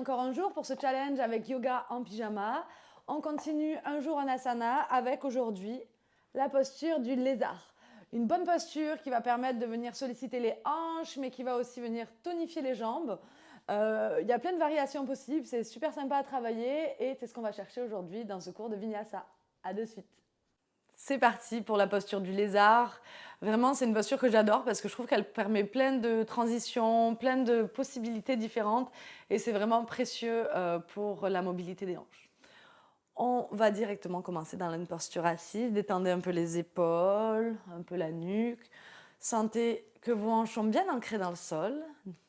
encore un jour pour ce challenge avec yoga en pyjama. On continue un jour en asana avec aujourd'hui la posture du lézard. Une bonne posture qui va permettre de venir solliciter les hanches, mais qui va aussi venir tonifier les jambes. Il y a plein de variations possibles, c'est super sympa à travailler et c'est ce qu'on va chercher aujourd'hui dans ce cours de Vinyasa. À de suite. C'est parti pour la posture du lézard. Vraiment, c'est une posture que j'adore parce que je trouve qu'elle permet plein de transitions, plein de possibilités différentes et c'est vraiment précieux pour la mobilité des hanches. On va directement commencer dans une posture assise. Détendez un peu les épaules, un peu la nuque. Sentez que vos hanches sont bien ancrées dans le sol.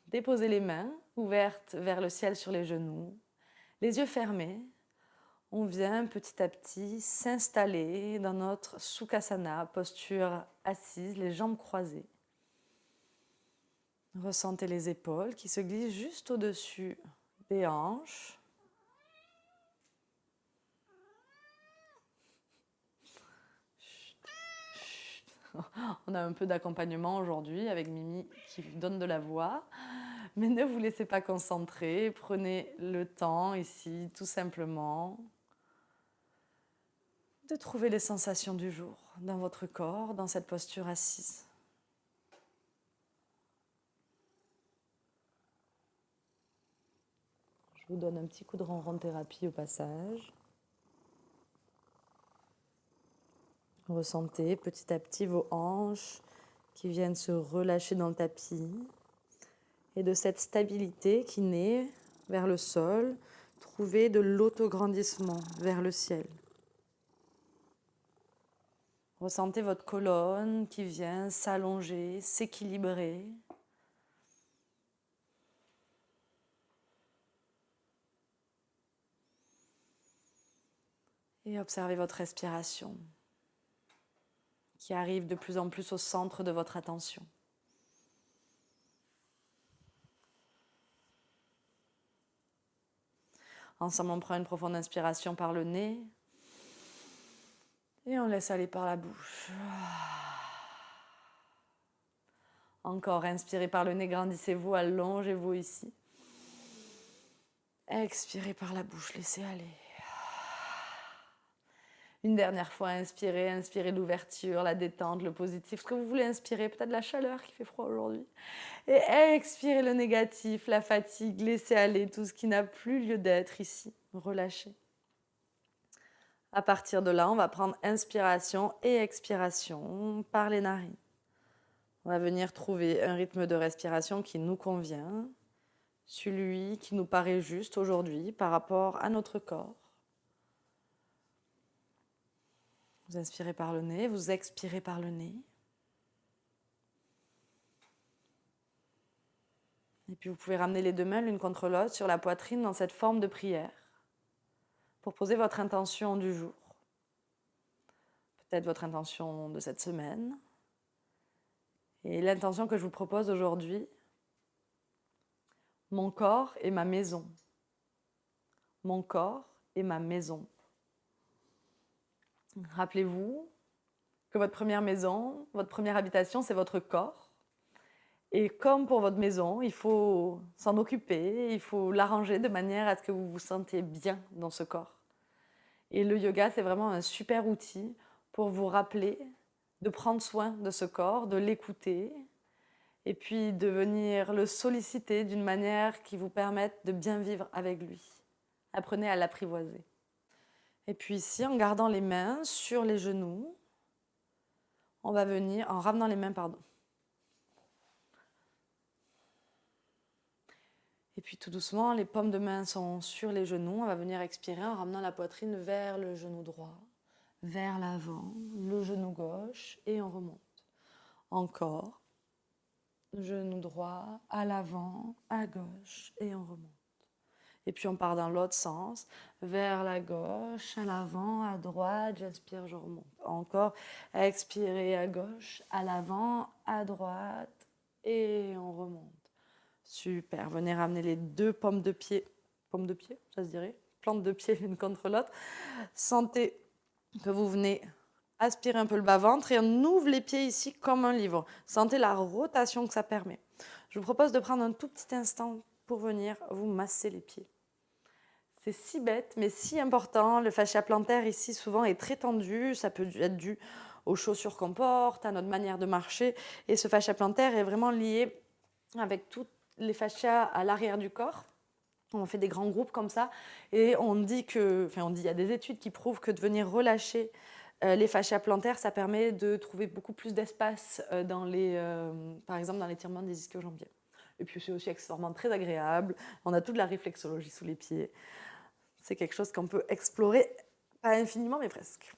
Déposez les mains ouvertes vers le ciel sur les genoux, les yeux fermés. On vient petit à petit s'installer dans notre Sukhasana, posture assise, les jambes croisées. Ressentez les épaules qui se glissent juste au-dessus des hanches. On a un peu d'accompagnement aujourd'hui avec Mimi qui donne de la voix. Mais ne vous laissez pas concentrer, prenez le temps ici tout simplement de trouver les sensations du jour dans votre corps, dans cette posture assise. Je vous donne un petit coup de ronron thérapie au passage. Ressentez petit à petit vos hanches qui viennent se relâcher dans le tapis. Et de cette stabilité qui naît vers le sol, trouvez de l'autograndissement vers le ciel. Ressentez votre colonne qui vient s'allonger, s'équilibrer. Et observez votre respiration qui arrive de plus en plus au centre de votre attention. Ensemble, on prend une profonde inspiration par le nez et on laisse aller par la bouche. Encore, inspirez par le nez, grandissez-vous, allongez-vous ici. Expirez par la bouche, laissez aller. Une dernière fois, inspirez l'ouverture, la détente, le positif, ce que vous voulez inspirer, peut-être la chaleur qui fait froid aujourd'hui. Et expirez le négatif, la fatigue, laissez aller tout ce qui n'a plus lieu d'être ici. Relâchez. À partir de là, on va prendre inspiration et expiration par les narines. On va venir trouver un rythme de respiration qui nous convient, celui qui nous paraît juste aujourd'hui par rapport à notre corps. Vous inspirez par le nez, vous expirez par le nez. Et puis vous pouvez ramener les deux mains l'une contre l'autre sur la poitrine dans cette forme de prière pour poser votre intention du jour. Peut-être votre intention de cette semaine. Et l'intention que je vous propose aujourd'hui, mon corps est ma maison. Mon corps est ma maison. Rappelez-vous que votre première maison, votre première habitation, c'est votre corps. Et comme pour votre maison, il faut s'en occuper, il faut l'arranger de manière à ce que vous vous sentiez bien dans ce corps. Et le yoga, c'est vraiment un super outil pour vous rappeler de prendre soin de ce corps, de l'écouter, et puis de venir le solliciter d'une manière qui vous permette de bien vivre avec lui. Apprenez à l'apprivoiser. Et puis ici, en gardant les mains sur les genoux, on va venir, en ramenant les mains, pardon. Et puis tout doucement, les paumes de main sont sur les genoux. On va venir expirer en ramenant la poitrine vers le genou droit, vers l'avant, le genou gauche, et on remonte. Encore, genou droit, à l'avant, à gauche, et on remonte. Et puis on part dans l'autre sens, vers la gauche, à l'avant, à droite, j'inspire, je remonte. Encore, expirez à gauche, à l'avant, à droite, et on remonte. Super, venez ramener les deux paumes de pied, ça se dirait, plantes de pied l'une contre l'autre. Sentez que vous venez aspirer un peu le bas-ventre et on ouvre les pieds ici comme un livre. Sentez la rotation que ça permet. Je vous propose de prendre un tout petit instant pour venir vous masser les pieds. C'est si bête, mais si important. Le fascia plantaire ici, souvent, est très tendu. Ça peut être dû aux chaussures qu'on porte, à notre manière de marcher. Et ce fascia plantaire est vraiment lié avec tous les fascias à l'arrière du corps. On fait des grands groupes comme ça. Et on dit il y a des études qui prouvent que de venir relâcher les fascias plantaires, ça permet de trouver beaucoup plus d'espace par exemple dans l'étirement des ischio-jambiers. Et puis c'est aussi accessoirement très agréable. On a toute la réflexologie sous les pieds. C'est quelque chose qu'on peut explorer, pas infiniment, mais presque.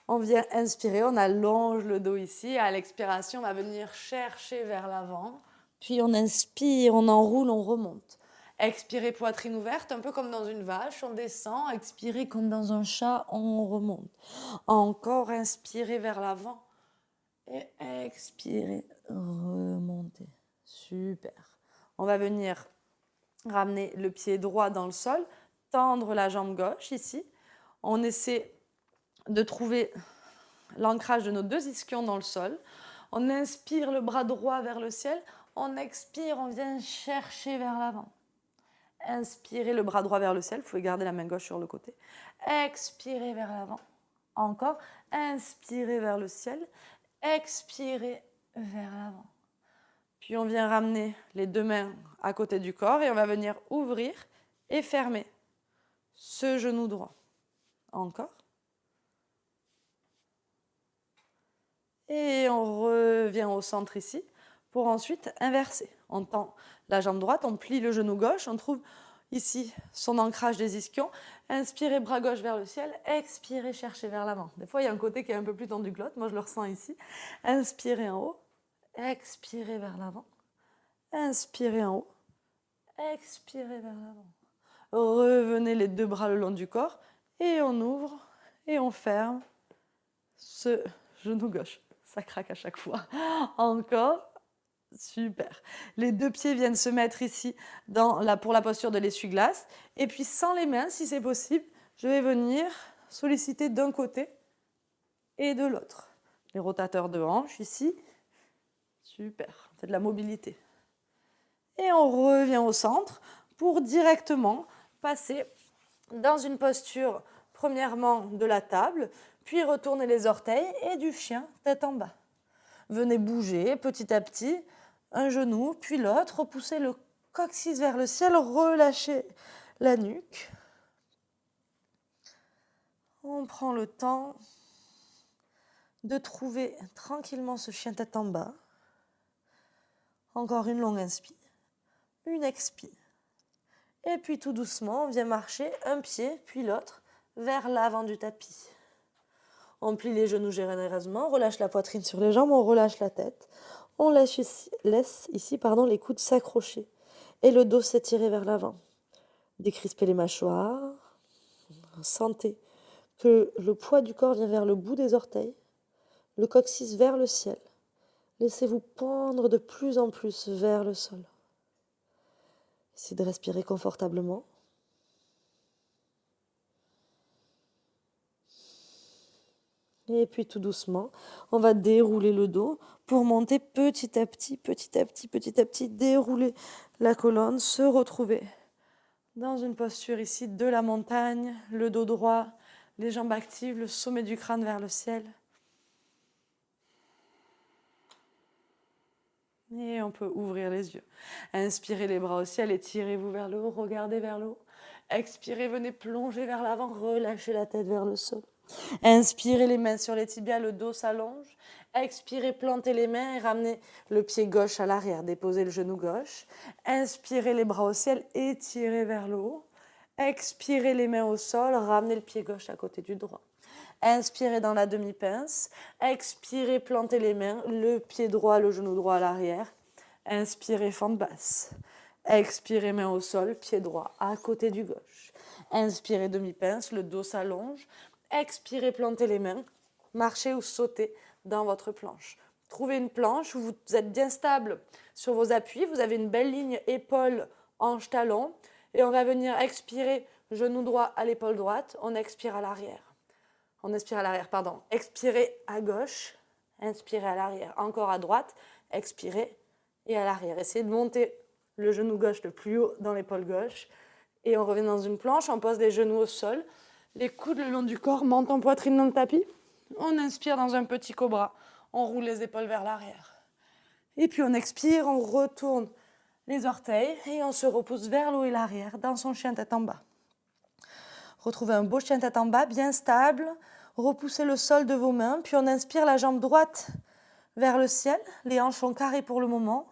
On vient inspirer, on allonge le dos ici. À l'expiration, on va venir chercher vers l'avant. Puis on inspire, on enroule, on remonte. Expirez poitrine ouverte, un peu comme dans une vache, on descend. Expirez comme dans un chat, on remonte. Encore inspirez vers l'avant. Et expirez, remontez. Super. On va venir ramener le pied droit dans le sol, tendre la jambe gauche ici. On essaie de trouver l'ancrage de nos deux ischions dans le sol. On inspire le bras droit vers le ciel. On expire, on vient chercher vers l'avant. Inspirez le bras droit vers le ciel. Vous pouvez garder la main gauche sur le côté. Expirez vers l'avant. Encore. Inspirez vers le ciel. Expirez vers l'avant. Puis on vient ramener les deux mains à côté du corps et on va venir ouvrir et fermer ce genou droit. Encore. Et on revient au centre ici pour ensuite inverser. On tend la jambe droite, on plie le genou gauche, on trouve ici son ancrage des ischions. Inspirez, bras gauche vers le ciel. Expirez, cherchez vers l'avant. Des fois, il y a un côté qui est un peu plus tendu que l'autre. Moi, je le ressens ici. Inspirez en haut. Expirez vers l'avant. Inspirez en haut. Expirez vers l'avant. Revenez les deux bras le long du corps. Et on ouvre et on ferme ce genou gauche. Ça craque à chaque fois. Encore. Super. Les deux pieds viennent se mettre ici pour la posture de l'essuie-glace. Et puis sans les mains, si c'est possible, je vais venir solliciter d'un côté et de l'autre. Les rotateurs de hanches ici. Super. C'est de la mobilité. Et on revient au centre pour directement passer dans une posture, premièrement de la table, puis retourner les orteils et du chien tête en bas. Venez bouger petit à petit, un genou, puis l'autre, repoussez le coccyx vers le ciel, relâchez la nuque. On prend le temps de trouver tranquillement ce chien tête en bas. Encore une longue inspire, une expire. Et puis tout doucement, on vient marcher un pied, puis l'autre, vers l'avant du tapis. On plie les genoux généreusement, on relâche la poitrine sur les jambes, on relâche la tête. On laisse ici les coudes s'accrocher et le dos s'étirer vers l'avant. Décrispez les mâchoires. Sentez que le poids du corps vient vers le bout des orteils, le coccyx vers le ciel. Laissez-vous pendre de plus en plus vers le sol. Essayez de respirer confortablement. Et puis tout doucement, on va dérouler le dos pour monter petit à petit, dérouler la colonne, se retrouver dans une posture ici de la montagne, le dos droit, les jambes actives, le sommet du crâne vers le ciel. Et on peut ouvrir les yeux. Inspirez les bras au ciel, étirez-vous vers le haut, regardez vers le haut. Expirez, venez plonger vers l'avant, relâchez la tête vers le sol. Inspirez les mains sur les tibias, le dos s'allonge. Expirez, plantez les mains et ramenez le pied gauche à l'arrière. Déposez le genou gauche. Inspirez les bras au ciel, étirez vers le haut. Expirez les mains au sol, ramenez le pied gauche à côté du droit. Inspirez dans la demi-pince. Expirez, plantez les mains, le pied droit, le genou droit à l'arrière. Inspirez, fente basse. Expirez, main au sol, pied droit à côté du gauche. Inspirez, demi-pince, le dos s'allonge. Expirez, plantez les mains. Marchez ou sautez dans votre planche. Trouvez une planche où vous êtes bien stable sur vos appuis. Vous avez une belle ligne épaule, hanche, talon. Et on va venir expirer, genou droit à l'épaule droite. On expire à l'arrière. On expire à l'arrière, pardon. Expirez à gauche, inspirez à l'arrière. Encore à droite, expirez et à l'arrière. Essayez de monter le genou gauche le plus haut dans l'épaule gauche Et on revient dans une planche, on pose les genoux au sol, les coudes le long du corps, menton, poitrine dans le tapis. On inspire dans un petit cobra, on roule les épaules vers l'arrière. Et puis on expire, on retourne les orteils et on se repousse vers le haut et l'arrière dans son chien tête en bas. Retrouvez un beau chien tête en bas, bien stable. Repoussez le sol de vos mains, puis on inspire la jambe droite vers le ciel. Les hanches sont carrées pour le moment.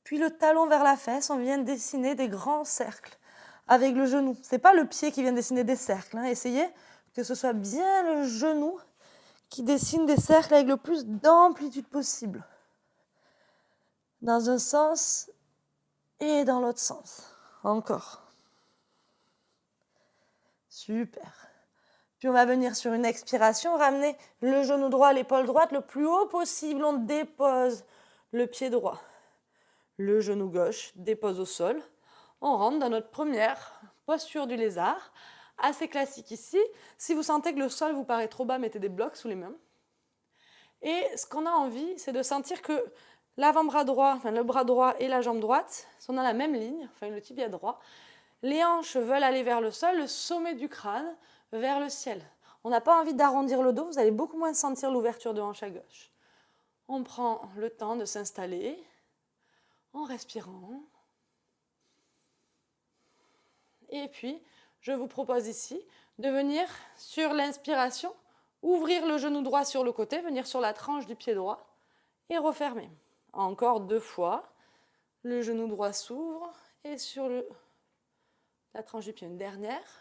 Puis le talon vers la fesse, on vient dessiner des grands cercles avec le genou. Ce n'est pas le pied qui vient dessiner des cercles. Essayez que ce soit bien le genou qui dessine des cercles avec le plus d'amplitude possible. Dans un sens et dans l'autre sens. Encore. Super. Puis on va venir sur une expiration, ramener le genou droit, l'épaule droite le plus haut possible. On dépose le pied droit. Le genou gauche dépose au sol. On rentre dans notre première posture du lézard. Assez classique ici. Si vous sentez que le sol vous paraît trop bas, mettez des blocs sous les mains. Et ce qu'on a envie, c'est de sentir que l'avant-bras droit, le bras droit et la jambe droite sont dans la même ligne, le tibia droit. Les hanches veulent aller vers le sol, le sommet du crâne vers le ciel. On n'a pas envie d'arrondir le dos, vous allez beaucoup moins sentir l'ouverture de hanche à gauche. On prend le temps de s'installer en respirant. Et puis, je vous propose ici de venir sur l'inspiration, ouvrir le genou droit sur le côté, venir sur la tranche du pied droit et refermer. Encore 2 fois, le genou droit s'ouvre et sur la tranche du pied, une dernière.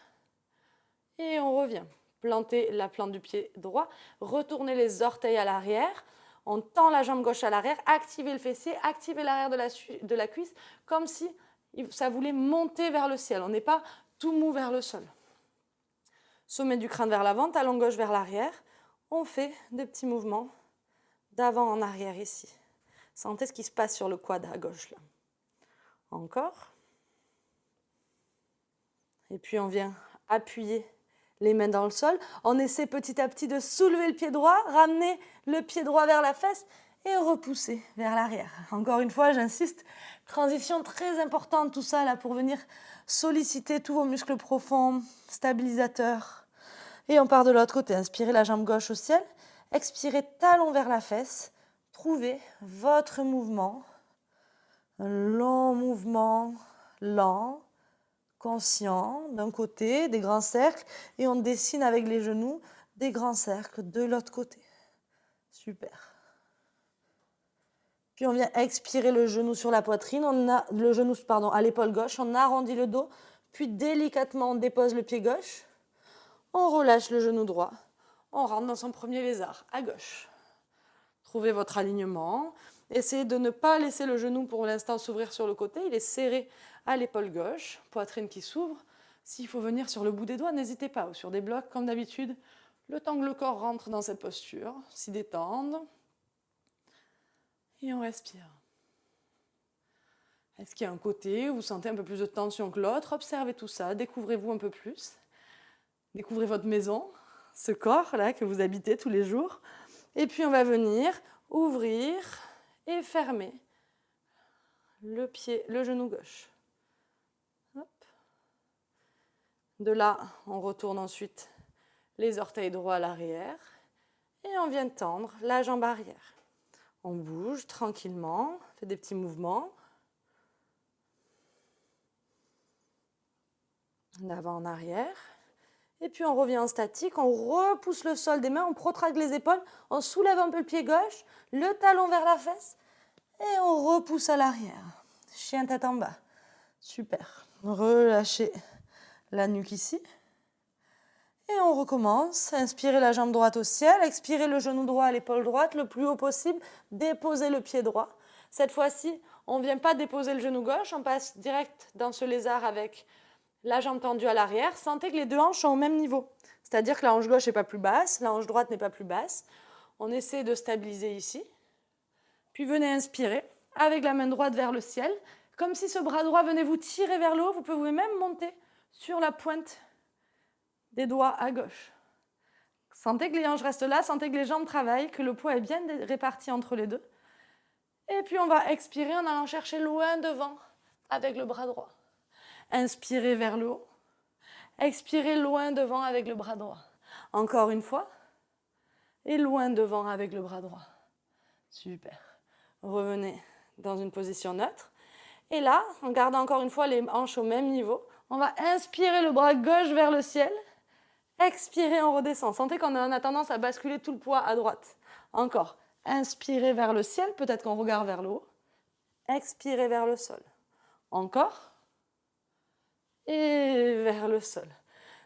Et on revient. Plantez la plante du pied droit, retournez les orteils à l'arrière, on tend la jambe gauche à l'arrière, activez le fessier, activez l'arrière de la cuisse, comme si ça voulait monter vers le ciel. On n'est pas tout mou vers le sol. Sommet du crâne vers l'avant, talon gauche vers l'arrière. On fait des petits mouvements d'avant en arrière ici. Sentez ce qui se passe sur le quad à gauche là. Encore. Et puis on vient appuyer les mains dans le sol. On essaie petit à petit de soulever le pied droit, ramener le pied droit vers la fesse et repousser vers l'arrière. Encore une fois, j'insiste, transition très importante tout ça là pour venir solliciter tous vos muscles profonds, stabilisateurs. Et on part de l'autre côté. Inspirez la jambe gauche au ciel, expirez talon vers la fesse. Trouvez votre mouvement. Un long mouvement, lent, conscient, d'un côté, des grands cercles, et on dessine avec les genoux des grands cercles de l'autre côté. Super. Puis on vient expirer le genou sur la poitrine, le genou à l'épaule gauche, on arrondit le dos, puis délicatement on dépose le pied gauche, on relâche le genou droit, on rentre dans son premier lézard, à gauche. Trouvez votre alignement, essayez de ne pas laisser le genou pour l'instant s'ouvrir sur le côté, il est serré à l'épaule gauche, poitrine qui s'ouvre. S'il faut venir sur le bout des doigts, n'hésitez pas, ou sur des blocs comme d'habitude, le temps que le corps rentre dans cette posture, s'y détendre. Et on respire. Est-ce qu'il y a un côté où vous sentez un peu plus de tension que l'autre? Observez tout ça, découvrez-vous un peu plus. Découvrez votre maison, ce corps-là que vous habitez tous les jours. Et puis on va venir ouvrir et fermer le genou gauche. Hop. De là, on retourne ensuite les orteils droits à l'arrière et on vient tendre la jambe arrière. On bouge tranquillement, on fait des petits mouvements. D'avant en arrière. Et puis on revient en statique, on repousse le sol des mains, on protracte les épaules, on soulève un peu le pied gauche, le talon vers la fesse et on repousse à l'arrière. Chien tête en bas. Super. Relâchez la nuque ici. Et on recommence. Inspirez la jambe droite au ciel, expirez le genou droit à l'épaule droite le plus haut possible, déposez le pied droit. Cette fois-ci, on ne vient pas déposer le genou gauche, on passe direct dans ce lézard avec la jambe tendue à l'arrière. Sentez que les deux hanches sont au même niveau. C'est-à-dire que la hanche gauche n'est pas plus basse, la hanche droite n'est pas plus basse. On essaie de stabiliser ici. Puis venez inspirer avec la main droite vers le ciel, comme si ce bras droit venait vous tirer vers le haut. Vous pouvez même monter sur la pointe des doigts à gauche. Sentez que les hanches restent là, sentez que les jambes travaillent, que le poids est bien réparti entre les deux. Et puis on va expirer en allant chercher loin devant avec le bras droit. Inspirez vers le haut. Expirez loin devant avec le bras droit. Encore une fois. Et loin devant avec le bras droit. Super. Revenez dans une position neutre. Et là, en gardant encore une fois les hanches au même niveau, on va inspirer le bras gauche vers le ciel. Expirez, on redescend. Sentez qu'on a tendance à basculer tout le poids à droite. Encore. Inspirez vers le ciel, peut-être qu'on regarde vers le haut. Expirez vers le sol. Encore. Et vers le sol.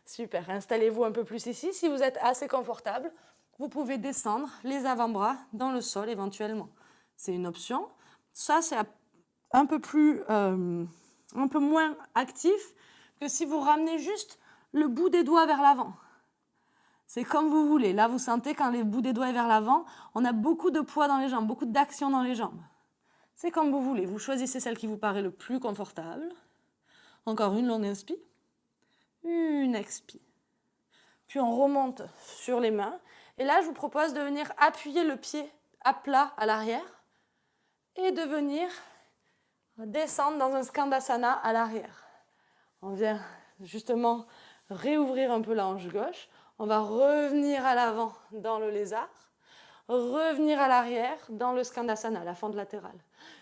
Super. Installez-vous un peu plus ici. Si vous êtes assez confortable, vous pouvez descendre les avant-bras dans le sol éventuellement. C'est une option. Ça, c'est un peu moins actif que si vous ramenez juste le bout des doigts vers l'avant. C'est comme vous voulez. Là, vous sentez quand le bout des doigts est vers l'avant, on a beaucoup de poids dans les jambes, beaucoup d'action dans les jambes. C'est comme vous voulez. Vous choisissez celle qui vous paraît le plus confortable. Encore une longue inspire. Une expire. Puis on remonte sur les mains. Et là, je vous propose de venir appuyer le pied à plat à l'arrière et de venir descendre dans un Skandasana à l'arrière. On vient justement réouvrir un peu la hanche gauche. On va revenir à l'avant dans le lézard, revenir à l'arrière dans le Skandasana, la fente latérale.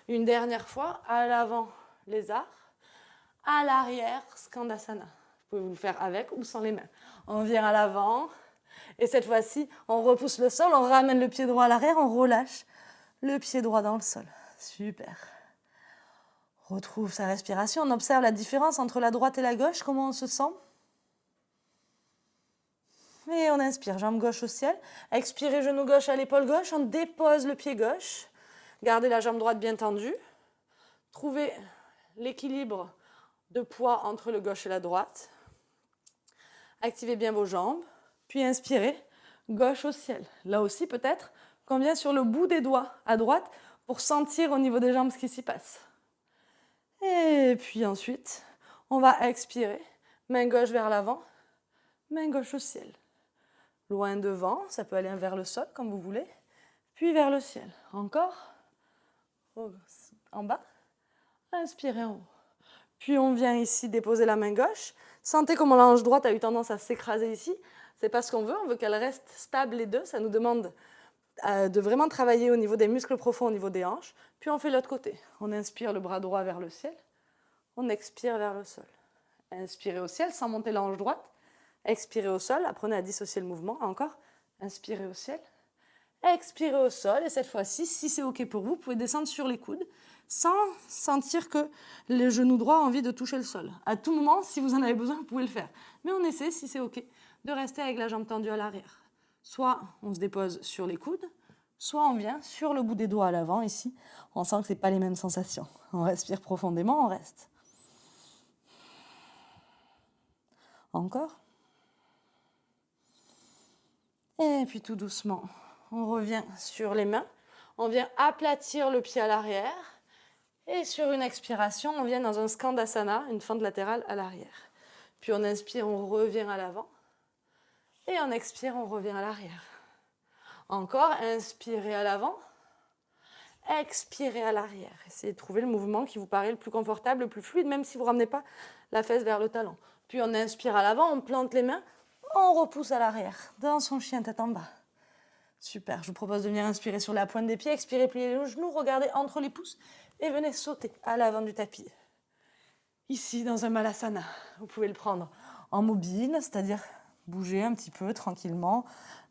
Une dernière fois, à l'avant, lézard, à l'arrière, Skandasana. Vous pouvez vous le faire avec ou sans les mains. On vient à l'avant, et cette fois-ci, on repousse le sol, on ramène le pied droit à l'arrière, on relâche le pied droit dans le sol. Super. Retrouve sa respiration, on observe la différence entre la droite et la gauche, comment on se sent. Et on inspire, jambe gauche au ciel. Expirez, genou gauche à l'épaule gauche, on dépose le pied gauche. Gardez la jambe droite bien tendue. Trouvez l'équilibre de poids entre le gauche et la droite. Activez bien vos jambes. Puis inspirez, gauche au ciel. Là aussi, peut-être qu'on vient sur le bout des doigts à droite pour sentir au niveau des jambes ce qui s'y passe. Et puis ensuite, on va expirer. Main gauche vers l'avant, main gauche au ciel. Loin devant, ça peut aller vers le sol comme vous voulez. Puis vers le ciel. Encore. En bas. Inspirez en haut. Puis on vient ici déposer la main gauche. Sentez comment la hanche droite a eu tendance à s'écraser ici. C'est pas ce qu'on veut. On veut qu'elle reste stable les deux. Ça nous demande de vraiment travailler au niveau des muscles profonds, au niveau des hanches. Puis on fait l'autre côté. On inspire le bras droit vers le ciel. On expire vers le sol. Inspirez au ciel sans monter la hanche droite. Expirez au sol. Apprenez à dissocier le mouvement. Encore. Inspirez au ciel. Expirez au sol. Et cette fois-ci, si c'est OK pour vous, vous pouvez descendre sur les coudes sans sentir que le genou droit a envie de toucher le sol. À tout moment, si vous en avez besoin, vous pouvez le faire. Mais on essaie, si c'est OK, de rester avec la jambe tendue à l'arrière. Soit on se dépose sur les coudes, soit on vient sur le bout des doigts à l'avant, ici. On sent que ce n'est pas les mêmes sensations. On respire profondément, on reste. Encore. Et puis tout doucement, on revient sur les mains. On vient aplatir le pied à l'arrière. Et sur une expiration, on vient dans un Skandasana, une fente latérale à l'arrière. Puis on inspire, on revient à l'avant. Et on expire, on revient à l'arrière. Encore, inspirez à l'avant. Expirez à l'arrière. Essayez de trouver le mouvement qui vous paraît le plus confortable, le plus fluide, même si vous ne ramenez pas la fesse vers le talon. Puis on inspire à l'avant, on plante les mains, on repousse à l'arrière, dans son chien tête en bas. Super, je vous propose de venir inspirer sur la pointe des pieds, expirez, pliez les genoux, regardez entre les pouces et venez sauter à l'avant du tapis. Ici, dans un Malasana, vous pouvez le prendre en mobile, c'est-à-dire bouger un petit peu tranquillement,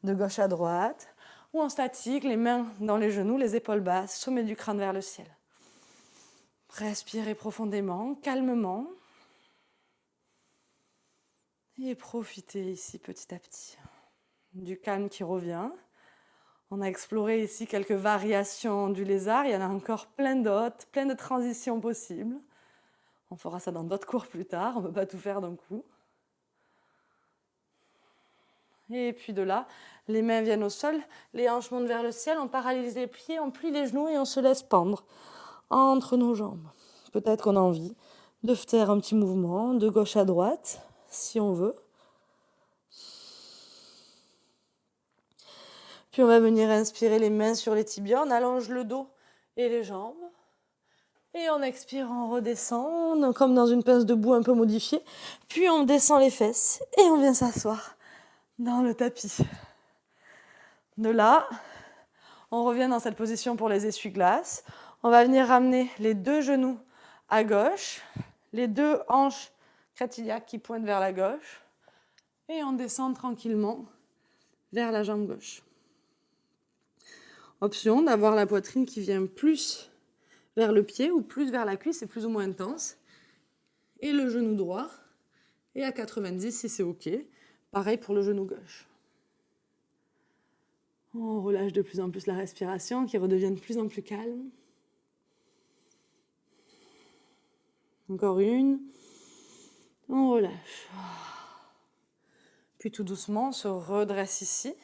de gauche à droite, ou en statique, les mains dans les genoux, les épaules basses, sommet du crâne vers le ciel. Respirez profondément, calmement. Et profitez ici petit à petit du calme qui revient. On a exploré ici quelques variations du lézard. Il y en a encore plein d'autres, plein de transitions possibles. On fera ça dans d'autres cours plus tard. On ne peut pas tout faire d'un coup. Et puis de là, les mains viennent au sol, les hanches montent vers le ciel, on paralyse les pieds, on plie les genoux et on se laisse pendre entre nos jambes. Peut-être qu'on a envie de faire un petit mouvement de gauche à droite, si on veut. Puis on va venir inspirer les mains sur les tibias, on allonge le dos et les jambes. Et on expire, on redescend, comme dans une pince debout un peu modifiée. Puis on descend les fesses et on vient s'asseoir dans le tapis. De là, on revient dans cette position pour les essuie-glaces. On va venir ramener les 2 genoux à gauche, les 2 hanches crête iliaque qui pointent vers la gauche. Et on descend tranquillement vers la jambe gauche. Option d'avoir la poitrine qui vient plus vers le pied ou plus vers la cuisse, c'est plus ou moins intense. Et le genou droit, et à 90 si c'est OK. Pareil pour le genou gauche. On relâche de plus en plus la respiration qui redevient de plus en plus calme. Encore une. On relâche. Puis tout doucement, on se redresse ici.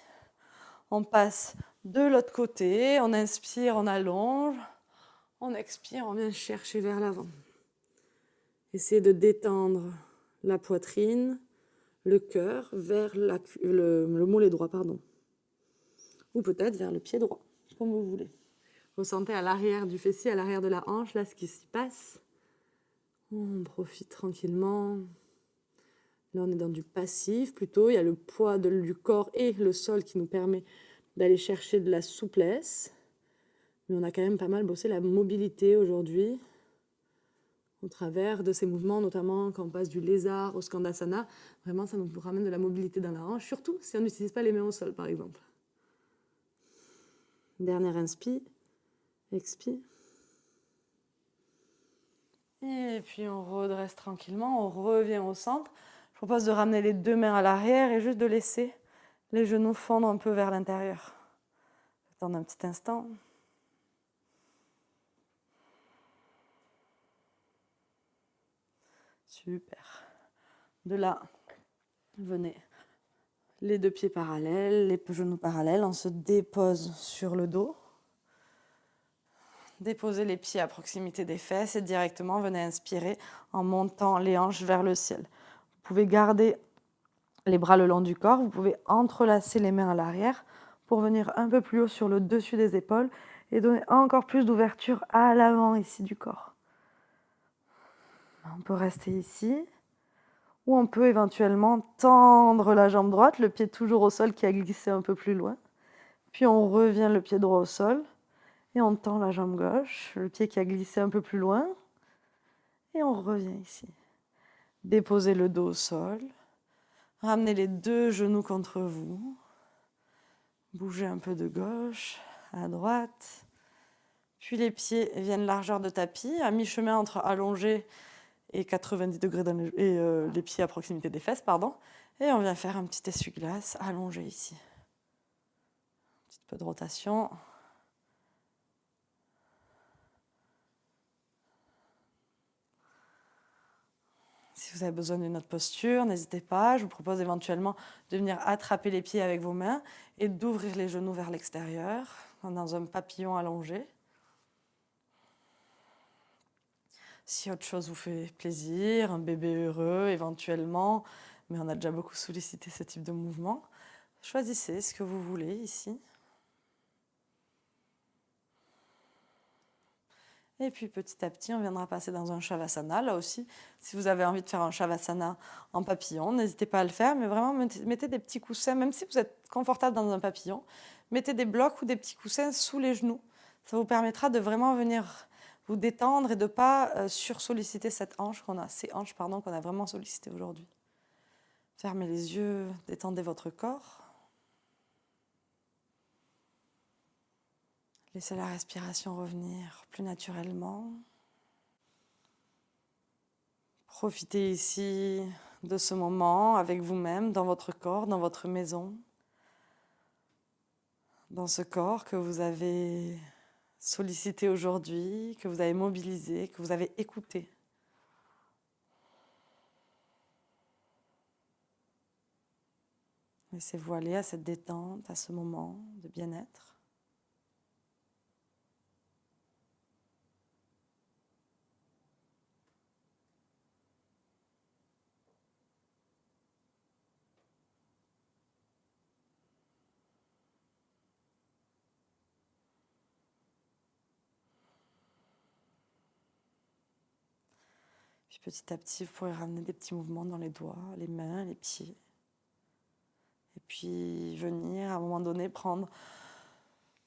On passe de l'autre côté. On inspire, on allonge. On expire, on vient chercher vers l'avant. Essayez de détendre la poitrine, le cœur vers le mollet droit, pardon. Ou peut-être vers le pied droit, comme vous voulez. Ressentez à l'arrière du fessier, à l'arrière de la hanche, là, ce qui s'y passe. On profite tranquillement. Là, on est dans du passif plutôt. Il y a le poids du corps et le sol qui nous permet d'aller chercher de la souplesse. Mais on a quand même pas mal bossé la mobilité aujourd'hui, au travers de ces mouvements, notamment quand on passe du lézard au skandasana. Vraiment, ça nous ramène de la mobilité dans la hanche, surtout si on n'utilise pas les mains au sol, par exemple. Dernière inspire, expire. Et puis on redresse tranquillement, on revient au centre. Je propose de ramener les 2 mains à l'arrière et juste de laisser les genoux fondre un peu vers l'intérieur. Attendre un petit instant. Super. De là, venez. Les 2 pieds parallèles, les genoux parallèles. On se dépose sur le dos. Déposez les pieds à proximité des fesses et directement venez inspirer en montant les hanches vers le ciel. Vous pouvez garder les bras le long du corps. Vous pouvez entrelacer les mains à l'arrière pour venir un peu plus haut sur le dessus des épaules et donner encore plus d'ouverture à l'avant ici du corps. On peut rester ici ou on peut éventuellement tendre la jambe droite, le pied toujours au sol qui a glissé un peu plus loin. Puis on revient le pied droit au sol et on tend la jambe gauche, le pied qui a glissé un peu plus loin et on revient ici. Déposez le dos au sol, ramenez les 2 genoux contre vous. Bougez un peu de gauche à droite. Puis les pieds viennent largeur de tapis, à mi-chemin entre allongé et 90 degrés et les pieds à proximité des fesses, pardon. Et on vient faire un petit essuie-glace allongé ici. Un petit peu de rotation. Si vous avez besoin d'une autre posture, n'hésitez pas. Je vous propose éventuellement de venir attraper les pieds avec vos mains et d'ouvrir les genoux vers l'extérieur, dans un papillon allongé. Si autre chose vous fait plaisir, un bébé heureux éventuellement, mais on a déjà beaucoup sollicité ce type de mouvement, choisissez ce que vous voulez ici. Et puis petit à petit, on viendra passer dans un Shavasana. Là aussi, si vous avez envie de faire un Shavasana en papillon, n'hésitez pas à le faire, mais vraiment mettez des petits coussins, même si vous êtes confortable dans un papillon, mettez des blocs ou des petits coussins sous les genoux. Ça vous permettra de vraiment venir vous détendre et de ne pas sursolliciter ces hanches qu'on a vraiment sollicitées aujourd'hui. Fermez les yeux, détendez votre corps. Laissez la respiration revenir plus naturellement. Profitez ici de ce moment avec vous-même, dans votre corps, dans votre maison, dans ce corps que vous avez sollicité aujourd'hui, que vous avez mobilisé, que vous avez écouté. Laissez-vous aller à cette détente, à ce moment de bien-être. Puis petit à petit, vous pourrez ramener des petits mouvements dans les doigts, les mains, les pieds. Et puis venir à un moment donné prendre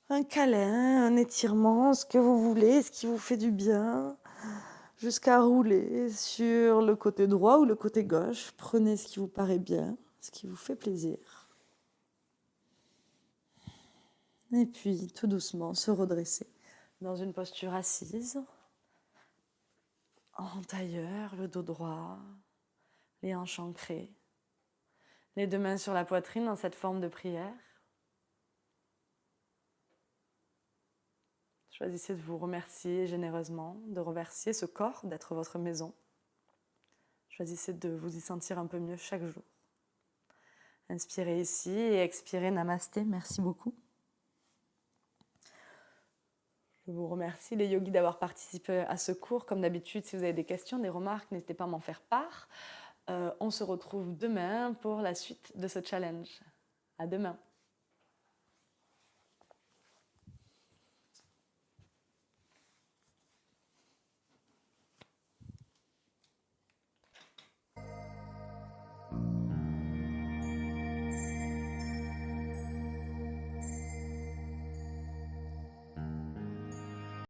un câlin, un étirement, ce que vous voulez, ce qui vous fait du bien, jusqu'à rouler sur le côté droit ou le côté gauche. Prenez ce qui vous paraît bien, ce qui vous fait plaisir. Et puis, tout doucement, se redresser dans une posture assise, en tailleur, le dos droit, les hanches ancrées, les deux mains sur la poitrine dans cette forme de prière. Choisissez de vous remercier généreusement, de remercier ce corps, d'être votre maison. Choisissez de vous y sentir un peu mieux chaque jour. Inspirez ici et expirez, namasté, merci beaucoup. Je vous remercie les yogis d'avoir participé à ce cours. Comme d'habitude, si vous avez des questions, des remarques, n'hésitez pas à m'en faire part. On se retrouve demain pour la suite de ce challenge. À demain.